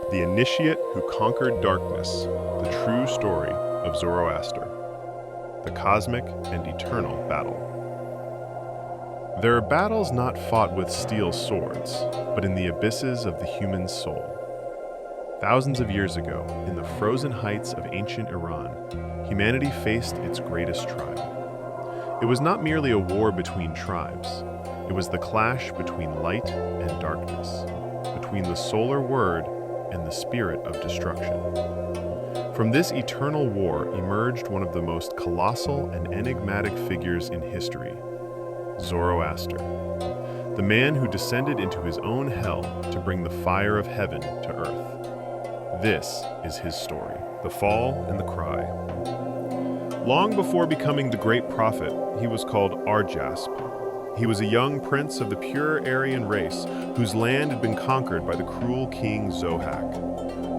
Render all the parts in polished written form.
The Initiate Who Conquered Darkness, the true story of Zoroaster, the cosmic and eternal battle. There are battles not fought with steel swords, but in the abysses of the human soul. Thousands of years ago, in the frozen heights of ancient Iran, humanity faced its greatest trial. It was not merely a war between tribes, it was the clash between light and darkness, between the solar word and the spirit of destruction. From this eternal war emerged one of the most colossal and enigmatic figures in history, Zoroaster, the man who descended into his own hell to bring the fire of heaven to earth. This is his story, the fall and the cry. Long before becoming the great prophet, he was called Arjasp. He was a young prince of the pure Aryan race whose land had been conquered by the cruel king Zohak.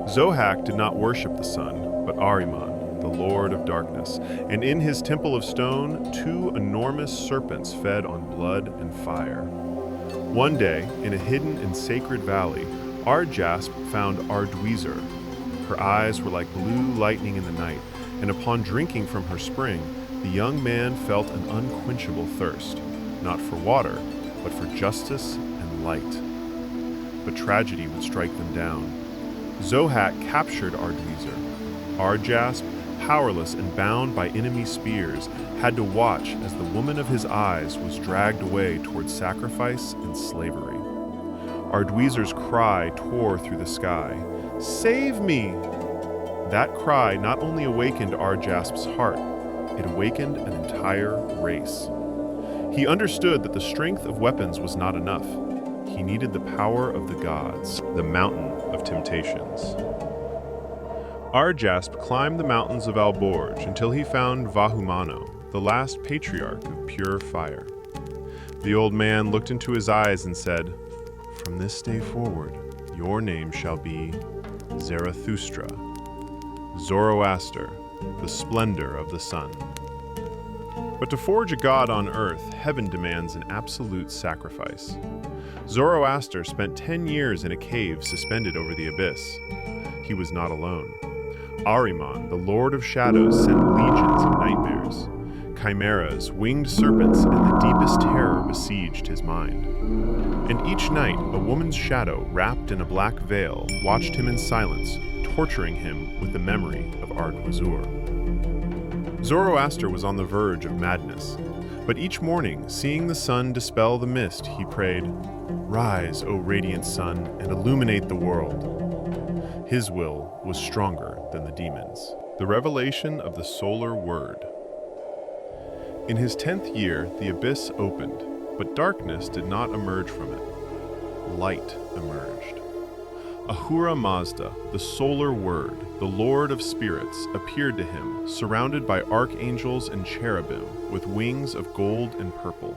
Zohak did not worship the sun, but Ahriman, the lord of darkness, and in his temple of stone, two enormous serpents fed on blood and fire. One day, in a hidden and sacred valley, Arjasp found Ardweezer. Her eyes were like blue lightning in the night, and upon drinking from her spring, the young man felt an unquenchable thirst, not for water, but for justice and light. But tragedy would strike them down. Zohak captured Ardweezer. Arjasp, powerless and bound by enemy spears, had to watch as the woman of his eyes was dragged away toward sacrifice and slavery. Ardweezer's cry tore through the sky, "Save me!" That cry not only awakened Arjasp's heart, it awakened an entire race. He understood that the strength of weapons was not enough. He needed the power of the gods, the mountain of temptations. Arjasp climbed the mountains of Alborj until he found Vahumano, the last patriarch of pure fire. The old man looked into his eyes and said, "From this day forward, your name shall be Zarathustra, Zoroaster, the splendor of the sun." But to forge a god on earth, heaven demands an absolute sacrifice. Zoroaster spent 10 years in a cave suspended over the abyss. He was not alone. Ahriman, the Lord of Shadows, sent legions of nightmares. Chimeras, winged serpents, and the deepest terror besieged his mind. And each night, a woman's shadow, wrapped in a black veil, watched him in silence, torturing him with the memory of Ardweezer. Zoroaster was on the verge of madness, but each morning, seeing the sun dispel the mist, he prayed, "Rise, O radiant sun, and illuminate the world." His will was stronger than the demons. The revelation of the solar word. In his 10th year, the abyss opened, but darkness did not emerge from it. Light emerged. Ahura Mazda, the solar word, the Lord of spirits, appeared to him, surrounded by archangels and cherubim with wings of gold and purple.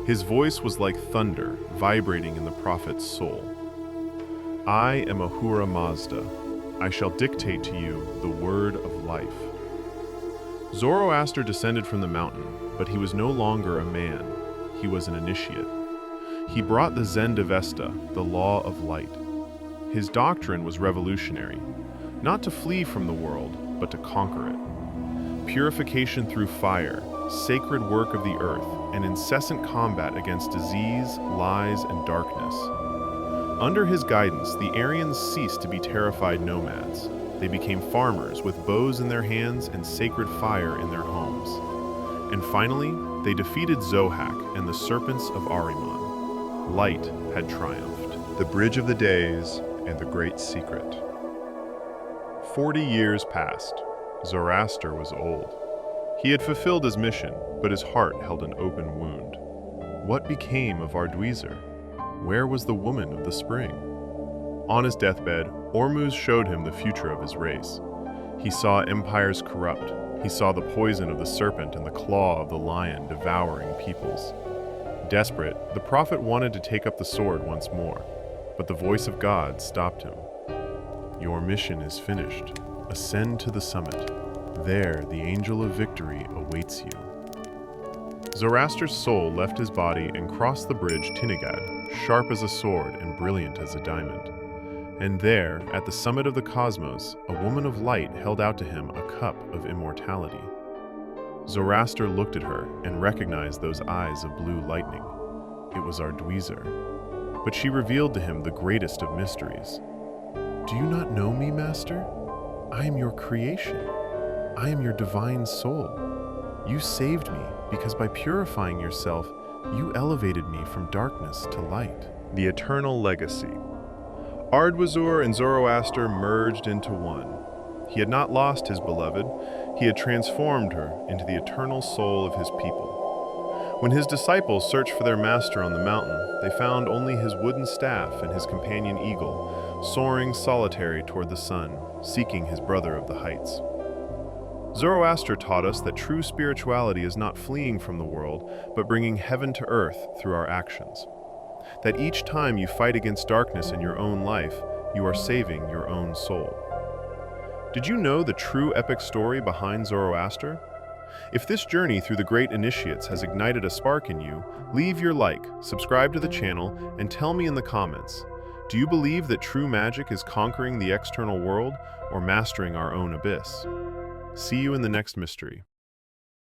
His voice was like thunder, vibrating in the prophet's soul. "I am Ahura Mazda. I shall dictate to you the word of life." Zoroaster descended from the mountain, but he was no longer a man. He was an initiate. He brought the Zendavesta, the law of light. His doctrine was revolutionary, not to flee from the world, but to conquer it. Purification through fire, sacred work of the earth, and incessant combat against disease, lies, and darkness. Under his guidance, the Aryans ceased to be terrified nomads. They became farmers with bows in their hands and sacred fire in their homes. And finally, they defeated Zohak and the serpents of Ahriman. Light had triumphed. The bridge of the days and the great secret. 40 years passed. Zoroaster was old. He had fulfilled his mission, but his heart held an open wound. What became of Ardweezer? Where was the woman of the spring? On his deathbed, Ormuz showed him the future of his race. He saw empires corrupt. He saw the poison of the serpent and the claw of the lion devouring peoples. Desperate, the prophet wanted to take up the sword once more, but the voice of God stopped him. "Your mission is finished. Ascend to the summit. There, the angel of victory awaits you." Zoroaster's soul left his body and crossed the bridge Tinigad, sharp as a sword and brilliant as a diamond. And there, at the summit of the cosmos, a woman of light held out to him a cup of immortality. Zoroaster looked at her and recognized those eyes of blue lightning. It was Ardwizer. But she revealed to him the greatest of mysteries. "Do you not know me, Master? I am your creation. I am your divine soul. You saved me because by purifying yourself, you elevated me from darkness to light." The eternal legacy. Ardwizer and Zoroaster merged into one. He had not lost his beloved, he had transformed her into the eternal soul of his people. When his disciples searched for their master on the mountain, they found only his wooden staff and his companion eagle, soaring solitary toward the sun, seeking his brother of the heights. Zoroaster taught us that true spirituality is not fleeing from the world, but bringing heaven to earth through our actions. That each time you fight against darkness in your own life, you are saving your own soul. Did you know the true epic story behind Zoroaster? If this journey through the great initiates has ignited a spark in you, leave your like, subscribe to the channel, and tell me in the comments, do you believe that true magic is conquering the external world or mastering our own abyss? See you in the next mystery.